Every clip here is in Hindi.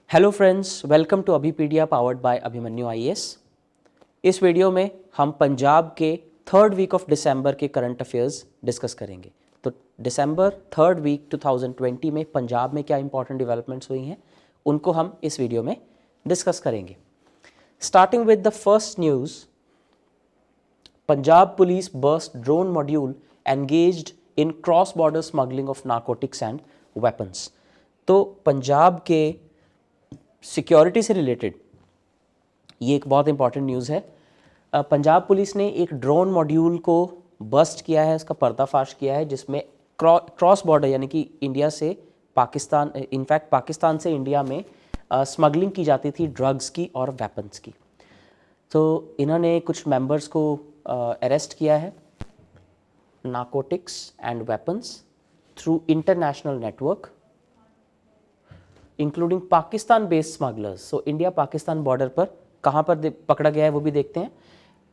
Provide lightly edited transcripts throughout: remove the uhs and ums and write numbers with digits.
Hello friends, welcome to Abhipedia powered by Abhimanyu IAS. इस वीडियो में हम पंजाब के थर्ड वीक ऑफ दिसंबर के करंट अफेयर्स डिस्कस करेंगे। तो दिसंबर थर्ड वीक 2020 में पंजाब में क्या इंपॉर्टेंट डेवलपमेंट्स हुई हैं उनको हम इस वीडियो में डिस्कस करेंगे। Starting with the first news, Punjab police burst drone module engaged in cross border smuggling of narcotics and weapons. तो पंजाब के सिक्योरिटी से रिलेटेड ये एक बहुत इंपॉर्टेंट न्यूज़ है। पंजाब पुलिस ने एक ड्रोन मॉड्यूल को बस्ट किया है, इसका पर्दाफाश किया है, जिसमें क्रॉस बॉर्डर यानी कि इंडिया से पाकिस्तान, इनफैक्ट पाकिस्तान से इंडिया में स्मगलिंग की जाती थी ड्रग्स की और वेपन्स की। तो इन्होंने कुछ मेंबर्स को अरेस्ट किया है, narcotics and weapons through international network including Pakistan based smugglers. So India Pakistan border पर कहाँ पर पकड़ा गया है वो भी देखते हैं,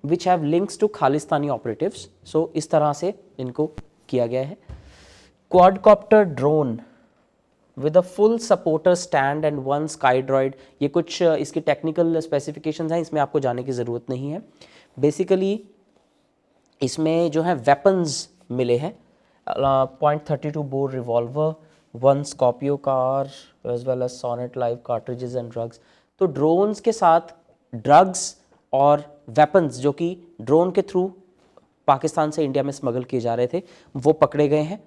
which have links to Khalistani operatives. So इस तरह से इनको किया गया है। Quadcopter drone with a full supporter stand and one Skydroid, ये कुछ इसकी टेक्निकल स्पेसिफिकेशंस हैं, इसमें आपको जाने की ज़रूरत नहीं है। बेसिकली इसमें जो है वेपन्स मिले हैं, .32 bore revolver, one Scorpio car as well as Sonet live cartridges and drugs. तो ड्रोन्स के साथ ड्रग्स और वेपन्स जो कि ड्रोन के थ्रू पाकिस्तान से इंडिया में स्मगल किए जा रहे थे वो पकड़े गए हैं।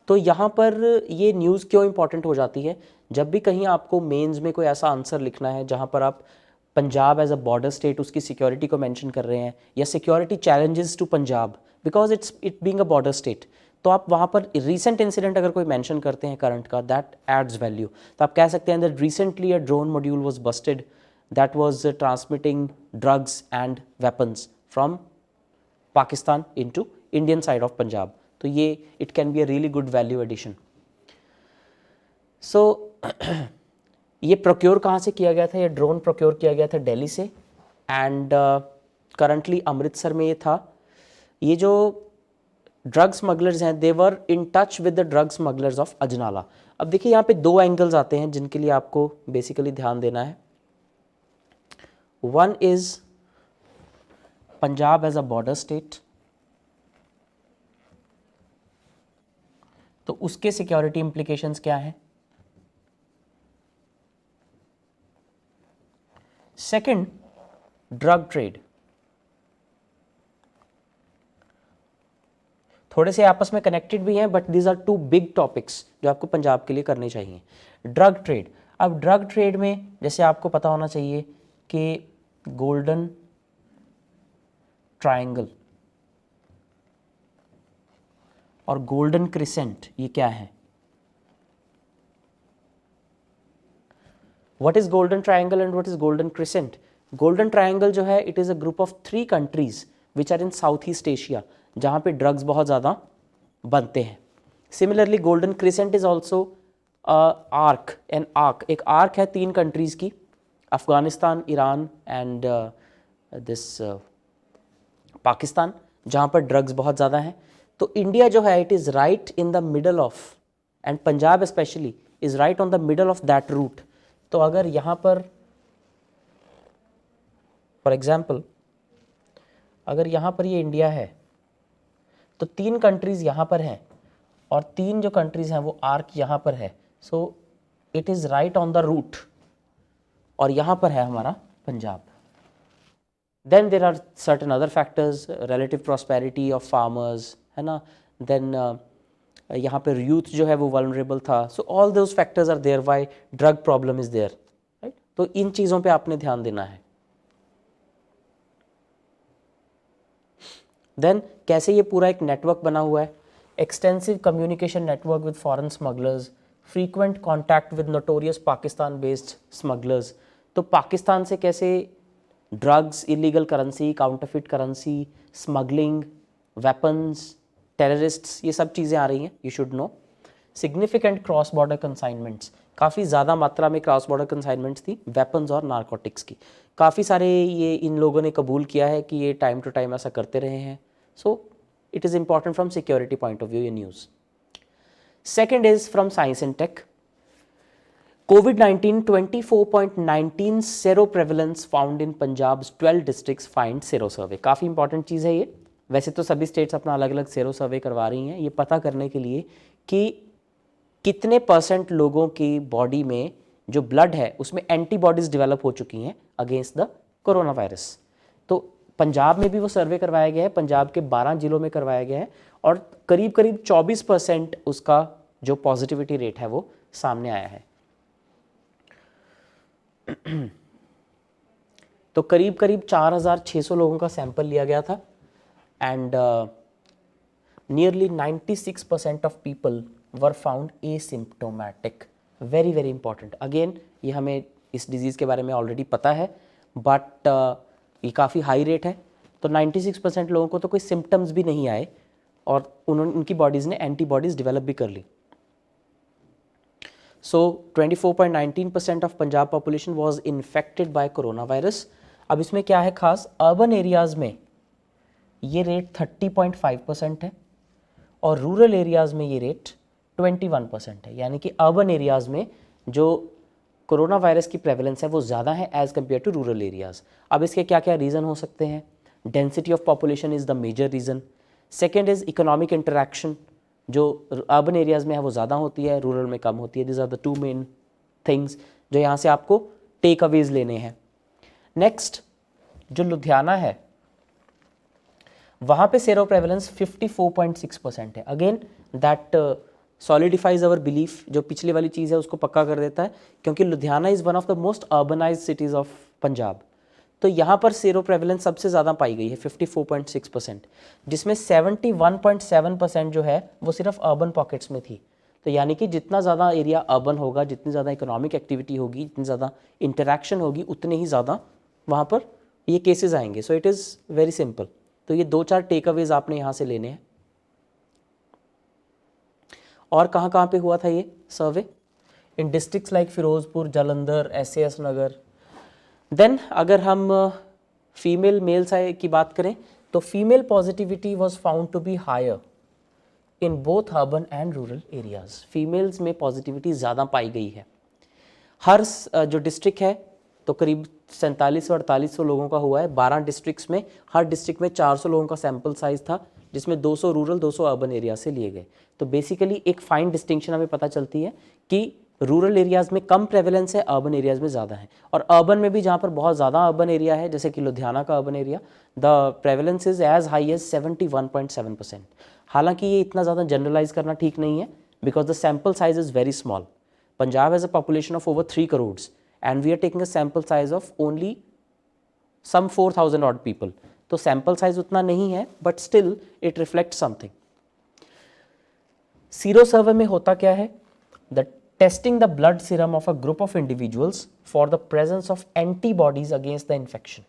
तो यहाँ पर ये न्यूज़ क्यों इंपॉर्टेंट हो जाती है, जब भी कहीं आपको मेंस में कोई ऐसा आंसर लिखना है जहाँ पर आप Punjab as a border state उसकी सिक्योरिटी को मेंशन कर रहे हैं या security challenges to Punjab because it being a border state, तो आप वहाँ पर रिसेंट इंसिडेंट अगर कोई मेंशन करते हैं करंट का, दैट एड्स वैल्यू। तो आप कह सकते हैं that recently a drone module was busted that was transmitting drugs and weapons from Pakistan into Indian side of Punjab. तो ये it can be a really good value addition. So ये प्रोक्योर कहाँ से किया गया था? ये ड्रोन प्रोक्योर किया गया था दिल्ली से एंड करंटली अमृतसर में ये था। ये जो ड्रग स्मगलर्स हैं they were in touch with the drug smugglers of Ajnala. अब देखिए यहाँ पे दो एंगल्स आते हैं जिनके लिए आपको बेसिकली ध्यान देना है। One is Punjab as a border state, तो उसके सिक्योरिटी इंप्लीकेशंस क्या हैं। Second, drug trade. थोड़े से आपस में कनेक्टेड भी हैं but these are two big topics जो आपको पंजाब के लिए करने चाहिए। ड्रग ट्रेड, अब ड्रग ट्रेड में जैसे आपको पता होना चाहिए कि गोल्डन ट्रायंगल और गोल्डन क्रिसेंट ये क्या है? What is golden triangle and what is golden crescent? Golden triangle जो है it is a group of 3 countries which are in south east Asia जहाँ पे ड्रग्स बहुत ज़्यादा बनते हैं। Similarly golden crescent is also arc, an arc, एक आर्क है 3 कंट्रीज़ की, Afghanistan, Iran and this Pakistan, जहाँ पर ड्रग्स बहुत ज़्यादा हैं। तो इंडिया जो है it is right in the middle of, and Punjab specially is right on the middle of that route. तो अगर यहाँ पर फॉर एग्जाम्पल अगर यहाँ पर ये इंडिया है तो 3 कंट्रीज़ यहाँ पर हैं और 3 जो कंट्रीज़ हैं वो आर्क यहाँ पर है। So it is right on the route और यहाँ पर है हमारा Punjab. Then there are certain other factors, relative prosperity of farmers, है ना, देन यहाँ पर यूथ जो है वो वल्नरेबल था। So all those factors are there why drug problem is there, right. तो इन चीज़ों पे आपने ध्यान देना है। देन कैसे ये पूरा एक नेटवर्क बना हुआ है, extensive communication network with foreign smugglers, frequent contact with notorious Pakistan based smugglers. तो पाकिस्तान से कैसे drugs, illegal currency, counterfeit currency, smuggling, weapons, terrorists, ये सब चीज़ें आ रही हैं, you should know. Significant cross border consignments, काफ़ी ज़्यादा मात्रा में क्रॉस बॉर्डर कंसाइनमेंट्स थी वेपन्स और नारकोटिक्स की। काफ़ी सारे ये इन लोगों ने कबूल किया है कि ये टाइम टू टाइम ऐसा करते रहे हैं। So it is important from security point of view ये news. Second is from science and tech. COVID-19 24.19 sero prevalence found in Punjab 12 districts find sero survey. काफ़ी इंपॉर्टेंट चीज़ है ये। वैसे तो सभी स्टेट्स अपना अलग अलग सेरो सर्वे करवा रही हैं, ये पता करने के लिए कि कितने % लोगों की बॉडी में जो ब्लड है उसमें एंटीबॉडीज़ डेवलप हो चुकी हैं अगेंस्ट द कोरोना वायरस। तो पंजाब में भी वो सर्वे करवाया गया है, पंजाब के 12 जिलों में करवाया गया है और करीब करीब 24% उसका जो पॉजिटिविटी रेट है वो सामने आया है। तो करीब करीब 4600 लोगों का सैंपल लिया गया था and nearly 96% of people were found asymptomatic. Very very important. Again ये हमें इस डिजीज़ के बारे में ऑलरेडी पता है, बट ये काफ़ी हाई रेट है। तो 96% लोगों को तो कोई सिम्टम्स भी नहीं आए और उनकी बॉडीज़ ने एंटीबॉडीज़ डेवलप भी कर ली। So 24.19% of Punjab population was infected by corona virus. अब इसमें क्या है खास, अर्बन एरियाज़ में ये रेट 30.5% है और रूरल एरियाज़ में ये रेट 21% है। यानी कि अर्बन एरियाज़ में जो कोरोना वायरस की प्रेवलेंस है वो ज़्यादा है as compare to rural areas. अब इसके क्या क्या रीज़न हो सकते हैं? Density of population is the major reason. Second is economic interaction, जो अर्बन एरियाज़ में है वो ज़्यादा होती है, रूरल में कम होती है। This are the two main things जो यहाँ से आपको टेक अवेज लेने हैं। नेक्स्ट जो लुधियाना है वहाँ पे सेरो प्रेवलेंस 54.6% है। Again that solidifies our belief, जो पिछली वाली चीज़ है उसको पक्का कर देता है, क्योंकि Ludhiana is one of the most urbanised cities of Punjab. तो यहाँ पर सेरो प्रेवलेंस सबसे ज़्यादा पाई गई है 54.6%, जिसमें 71.7% जो है वो सिर्फ अर्बन पॉकेट्स में थी। तो यानी कि जितना ज़्यादा एरिया अर्बन होगा, जितनी ज़्यादा इकोनॉमिक एक्टिविटी होगी, जितनी ज़्यादा इंटरेक्शन होगी, उतने ही ज़्यादा वहाँ पर ये केसेस आएंगे। सो इट इज़ वेरी सिंपल। तो ये 2-4 टेक अवेज आपने यहाँ से लेने हैं। और कहाँ कहाँ पे हुआ था ये survey? In districts like Firozpur, Jalandhar, SAS Nagar. Then अगर हम फीमेल मेल साइड की बात करें तो female positivity was found to be higher in both urban and rural areas. Females में पॉजिटिविटी ज़्यादा पाई गई है। हर जो डिस्ट्रिक्ट है तो करीब 4700-4800 लोगों का हुआ है। 12 डिस्ट्रिक्ट्स में, हर डिस्ट्रिक्ट में 400 लोगों का सैंपल साइज था, जिसमें 200 रूरल 200 अर्बन एरिया से लिए गए। तो बेसिकली एक फाइन डिस्टिंक्शन हमें पता चलती है कि रूरल एरियाज़ में कम प्रेवलेंस है, अर्बन एरियाज़ में ज़्यादा है। और अर्बन में भी जहाँ पर बहुत ज़्यादा अर्बन एरिया है, जैसे कि लुधियाना का urban area, the prevalence is as high as 71.7%। हालांकि ये इतना ज़्यादा जनरलाइज करना ठीक नहीं है, because the sample size is very small. Punjab has a population of over 3 crore and we are taking a sample size of only some 4000 odd people. तो सैम्पल साइज उतना नहीं है, but still it reflect something. Sero survey में होता क्या है? The testing the blood serum of a group of individuals for the presence of antibodies against the infection.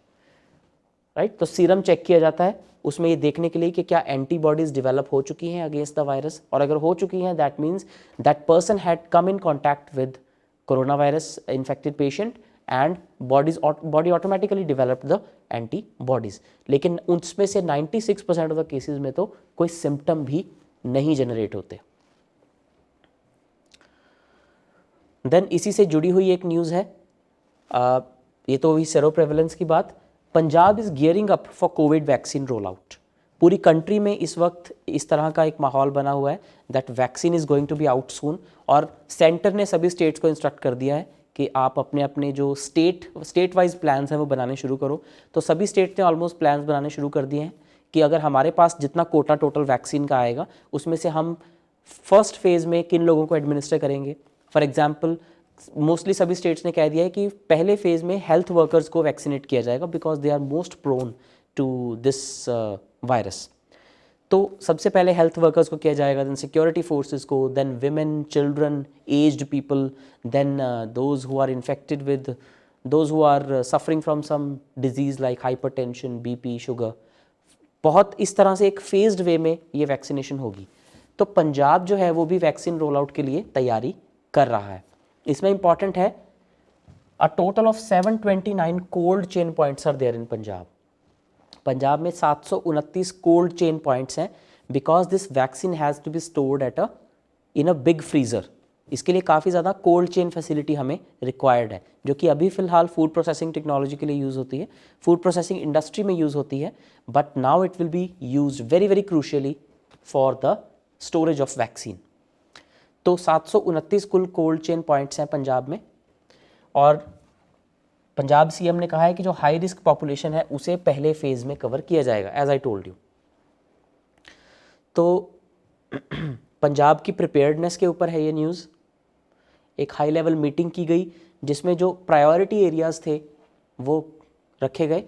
Right, तो सीरम चेक किया जाता है उसमें ये देखने के लिए कि क्या एंटीबॉडीज डेवलप हो चुकी हैं अगेंस्ट द वायरस, और अगर हो चुकी हैं that means that person had come in contact with corona virus infected patient and body automatically developed the antibodies. लेकिन उसमें से 96% ऑफ द केसेस में तो कोई सिम्टम भी नहीं जनरेट होते। देन इसी से जुड़ी हुई एक न्यूज़ है, ये तो हुई सेरो प्रेवलेंस की बात। Punjab is gearing up for Covid vaccine roll out. पूरी कंट्री में इस वक्त इस तरह का एक माहौल बना हुआ है that vaccine is going to be out soon, और सेंटर ने सभी स्टेट्स को इंस्ट्रक्ट कर दिया है कि आप अपने अपने जो स्टेट वाइज प्लान्स हैं वो बनाने शुरू करो। तो सभी स्टेट ने ऑलमोस्ट प्लान्स बनाने शुरू कर दिए हैं कि अगर हमारे पास जितना कोटा टोटल वैक्सीन का आएगा उसमें से हम फर्स्ट फेज़ में किन लोगों को एडमिनिस्टर करेंगे। फॉर एग्जाम्पल मोस्टली सभी स्टेट्स ने कह दिया है कि पहले फेज़ में हेल्थ वर्कर्स को वैक्सीनेट किया जाएगा because they are most prone to this virus. तो सबसे पहले हेल्थ वर्कर्स को किया जाएगा, देन सिक्योरिटी फोर्सेस को, then women, children, aged people, then those who are infected with, those who are suffering from some disease like hypertension, BP, sugar. बहुत इस तरह से एक फेज्ड वे में ये वैक्सीनेशन होगी। तो पंजाब जो है वो भी वैक्सीन रोल आउट के लिए तैयारी कर रहा है। इसमें इंपॉर्टेंट है a total of 729 cold chain points are there in Punjab. Punjab में 729 कोल्ड चेन पॉइंट्स हैं because this vaccine has to be stored at in a big freezer. इसके लिए काफ़ी ज़्यादा कोल्ड चेन फैसिलिटी हमें रिक्वायर्ड है, जो कि अभी फ़िलहाल फूड प्रोसेसिंग टेक्नोलॉजी के लिए यूज़ होती है, फूड प्रोसेसिंग इंडस्ट्री में यूज़ होती है, but now it will be used very very crucially for the storage of vaccine. तो 729 कुल कोल्ड चेन पॉइंट्स हैं पंजाब में, और पंजाब सीएम ने कहा है कि जो हाई रिस्क पॉपुलेशन है उसे पहले फेज़ में कवर किया जाएगा, एज आई टोल्ड यू। तो पंजाब की प्रिपेयर्डनेस के ऊपर है ये न्यूज़। एक हाई लेवल मीटिंग की गई जिसमें जो प्रायोरिटी एरियाज़ थे वो रखे गए।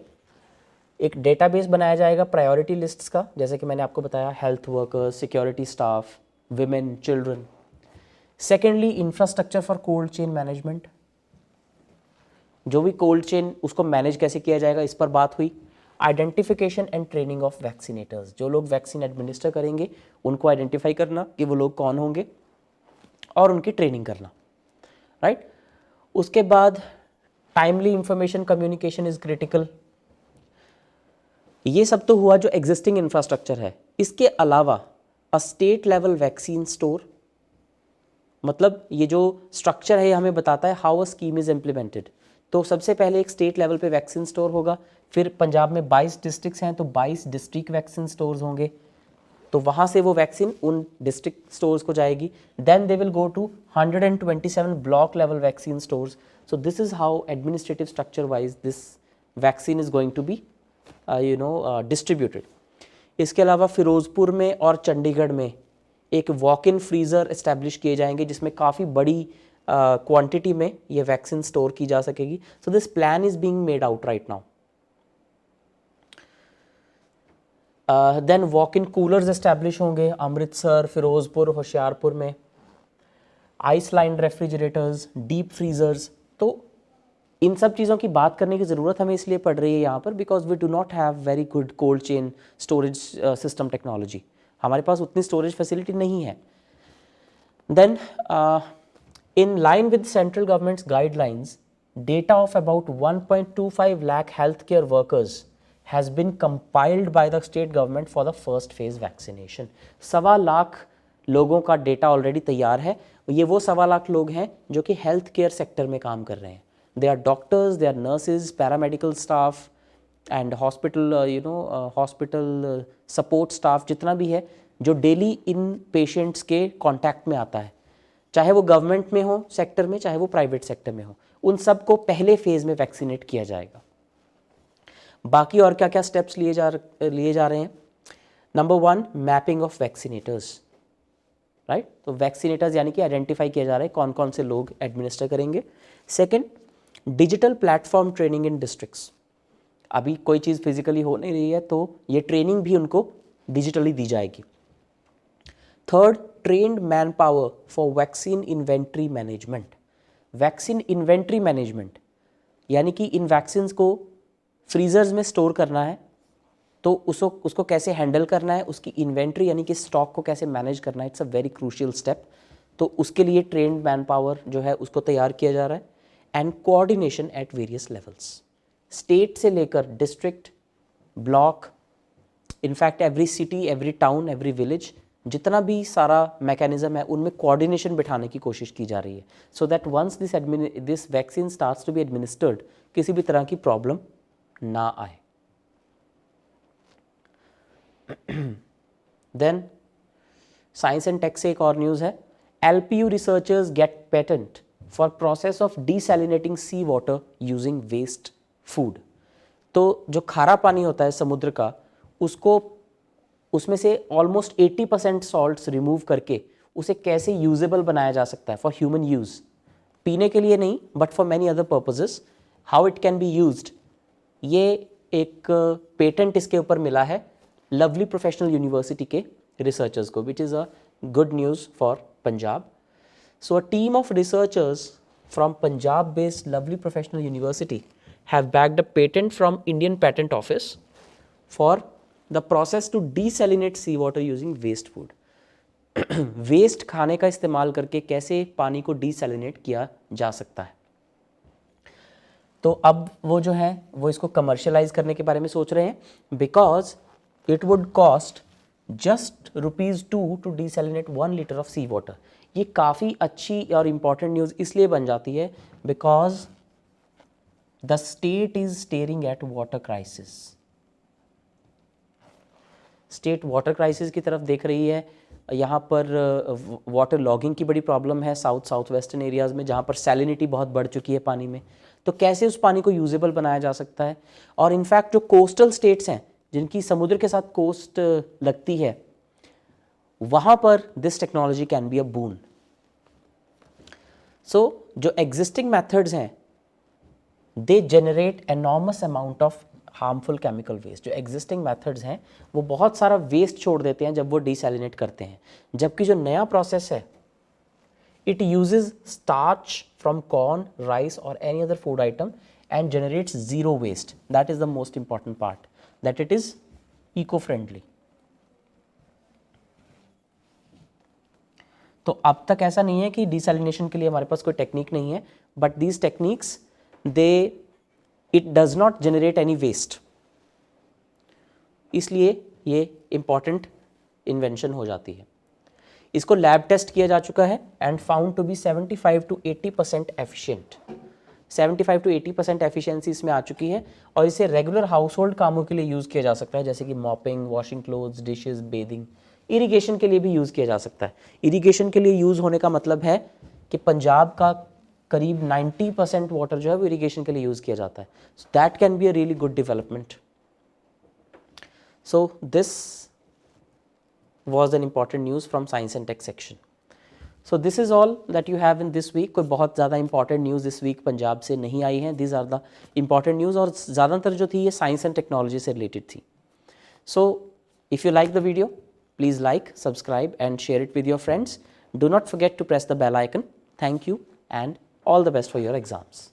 एक डेटाबेस बनाया जाएगा प्रायोरिटी लिस्ट्स का, जैसे कि मैंने आपको बताया, health workers, security staff, women, children. Secondly, infrastructure for cold chain management, जो भी कोल्ड चेन उसको मैनेज कैसे किया जाएगा इस पर बात हुई। Identification and training of vaccinators, जो लोग वैक्सीन एडमिनिस्टर करेंगे उनको आइडेंटिफाई करना कि वो लोग कौन होंगे और उनकी ट्रेनिंग करना, राइट। उसके बाद timely information communication is critical. ये सब तो हुआ जो एग्जिस्टिंग इंफ्रास्ट्रक्चर है। इसके अलावा a state level vaccine store, मतलब ये जो स्ट्रक्चर है ये हमें बताता है how a scheme is implemented. तो सबसे पहले एक स्टेट लेवल पे वैक्सीन स्टोर होगा, फिर पंजाब में 22 डिस्ट्रिक्ट्स हैं तो 22 डिस्ट्रिक्ट वैक्सीन स्टोर्स होंगे, तो वहाँ से वो वैक्सीन उन डिस्ट्रिक्ट स्टोर्स को जाएगी। Then they will go to 127 block level vaccine stores. So this is how administrative structure wise this vaccine is going to be distributed. इसके अलावा फिरोज़पुर में और चंडीगढ़ में एक वॉक इन फ्रीज़र इस्टेब्लिश किए जाएंगे जिसमें काफ़ी बड़ी क्वांटिटी में ये वैक्सीन स्टोर की जा सकेगी। So this plan is being made out right now. Then walk in coolers establish होंगे अमृतसर, फिरोजपुर, होशियारपुर में। Ice line refrigerators, deep freezers. तो इन सब चीज़ों की बात करने की ज़रूरत हमें इसलिए पड़ रही है यहाँ पर because we do not have very good cold chain storage system technology. हमारे पास उतनी स्टोरेज फैसिलिटी नहीं है। Then in line with central government's guidelines, data of about 1.25 lakh healthcare workers has been compiled by the state government for the first phase vaccination. 1.25 lakh लोगों का डेटा ऑलरेडी तैयार है। ये वो 1.25 लाख लोग हैं जो कि हेल्थ केयर सेक्टर में काम कर रहे हैं। They are doctors, they are nurses, paramedical staff and hospital hospital support staff, जितना भी है जो डेली इन पेशेंट्स के कॉन्टैक्ट में आता है, चाहे वो गवर्नमेंट में हो सेक्टर में, चाहे वो प्राइवेट सेक्टर में हो, उन सब को पहले फेज में वैक्सीनेट किया जाएगा। बाकी और क्या क्या स्टेप्स लिए जा रहे हैं। Number 1, mapping of vaccinators, right. तो वैक्सीनेटर्स यानी कि आइडेंटिफाई किया जा रहा है कौन कौन से लोग एडमिनिस्टर करेंगे। Second, digital platform training in districts. अभी कोई चीज़ फिजिकली हो नहीं रही है तो ये ट्रेनिंग भी उनको डिजिटली दी जाएगी। Third, trained man power for vaccine inventory management. Vaccine inventory management यानी कि इन वैक्सीन्स को फ्रीजर्स में स्टोर करना है तो उसको कैसे हैंडल करना है, उसकी इन्वेंट्री यानी कि स्टॉक को कैसे मैनेज करना है, it's a very crucial step. तो उसके लिए ट्रेन्ड मैन पावर जो है उसको तैयार किया जा रहा है। And coordination at various levels, state से लेकर district, block, in fact every city, every town, every village, जितना भी सारा मैकेनिज्म है उनमें कोऑर्डिनेशन बिठाने की कोशिश की जा रही है so that once this vaccine starts to be administered किसी भी तरह की प्रॉब्लम ना आए। देन साइंस एंड टेक से एक और न्यूज़ है। LPU researchers get patent for process of desalinating sea water using waste food. तो जो खारा पानी होता है समुद्र का, उसमें से ऑलमोस्ट 80% सॉल्ट्स रिमूव करके उसे कैसे यूजेबल बनाया जा सकता है फॉर ह्यूमन यूज़, पीने के लिए नहीं but for many other purposes, how it can be used. ये एक पेटेंट इसके ऊपर मिला है लवली प्रोफेशनल यूनिवर्सिटी के रिसर्चर्स को, which is a good news for Punjab. So a team of researchers from Punjab based Lovely Professional University have bagged a patent from Indian patent office for the process to desalinate sea water using waste food. Waste खाने का इस्तेमाल करके कैसे पानी को डिसैलिनेट किया जा सकता है। तो अब वो जो है वो इसको कमर्शियलाइज करने के बारे में सोच रहे हैं because it would cost just ₹2 to desalinate 1 litre of sea water. ये काफ़ी अच्छी और इम्पॉर्टेंट न्यूज़ इसलिए बन जाती है because the state is staring at water crisis. State water crisis की तरफ देख रही है। यहाँ पर वाटर लॉगिंग की बड़ी प्रॉब्लम है साउथ वेस्टर्न एरियाज़ में, जहाँ पर सैलिनिटी बहुत बढ़ चुकी है पानी में। तो कैसे उस पानी को यूजेबल बनाया जा सकता है। और इनफैक्ट जो कोस्टल स्टेट्स हैं जिनकी समुद्र के साथ कोस्ट लगती है, वहाँ पर this technology can be a boon. So जो एग्जिस्टिंग मेथड्स हैं they generate enormous amount of harmful chemical waste. जो एग्जिस्टिंग मेथड्स हैं वो बहुत सारा वेस्ट छोड़ देते हैं जब वो डिसैलिनेट करते हैं, जबकि जो नया प्रोसेस है it uses starch from corn, rice और any other food item and generates zero waste. That is the most important part, that it is eco friendly. तो अब तक ऐसा नहीं है कि डिसैलिनेशन के लिए हमारे पास कोई टेक्निक नहीं है, but these techniques it does not generate any waste, इसलिए ये इंपॉर्टेंट इन्वेंशन हो जाती है। इसको लैब टेस्ट किया जा चुका है and found to be 75 to 80% efficient. 75 to 80% efficiency इसमें आ चुकी है और इसे रेगुलर हाउस होल्ड कामों के लिए यूज़ किया जा सकता है, जैसे कि mopping, washing clothes, dishes, bathing. Irrigation के लिए भी यूज़ किया जा सकता है। इरिगेशन के लिए यूज़ होने का मतलब है कि पंजाब का करीब 90% वाटर जो है वो इरिगेशन के लिए यूज़ किया जाता है। So that can be a really good development. So this was an important news from science and tech section. So this is all that you have in this week. कोई बहुत ज़्यादा important news इस week पंजाब से नहीं आई हैं। These are the important news और ज़्यादातर जो थी ये science and technology से related थी। So if you like the video, please like, subscribe and share it with your friends. Do not forget to press the bell icon. Thank you and all the best for your exams.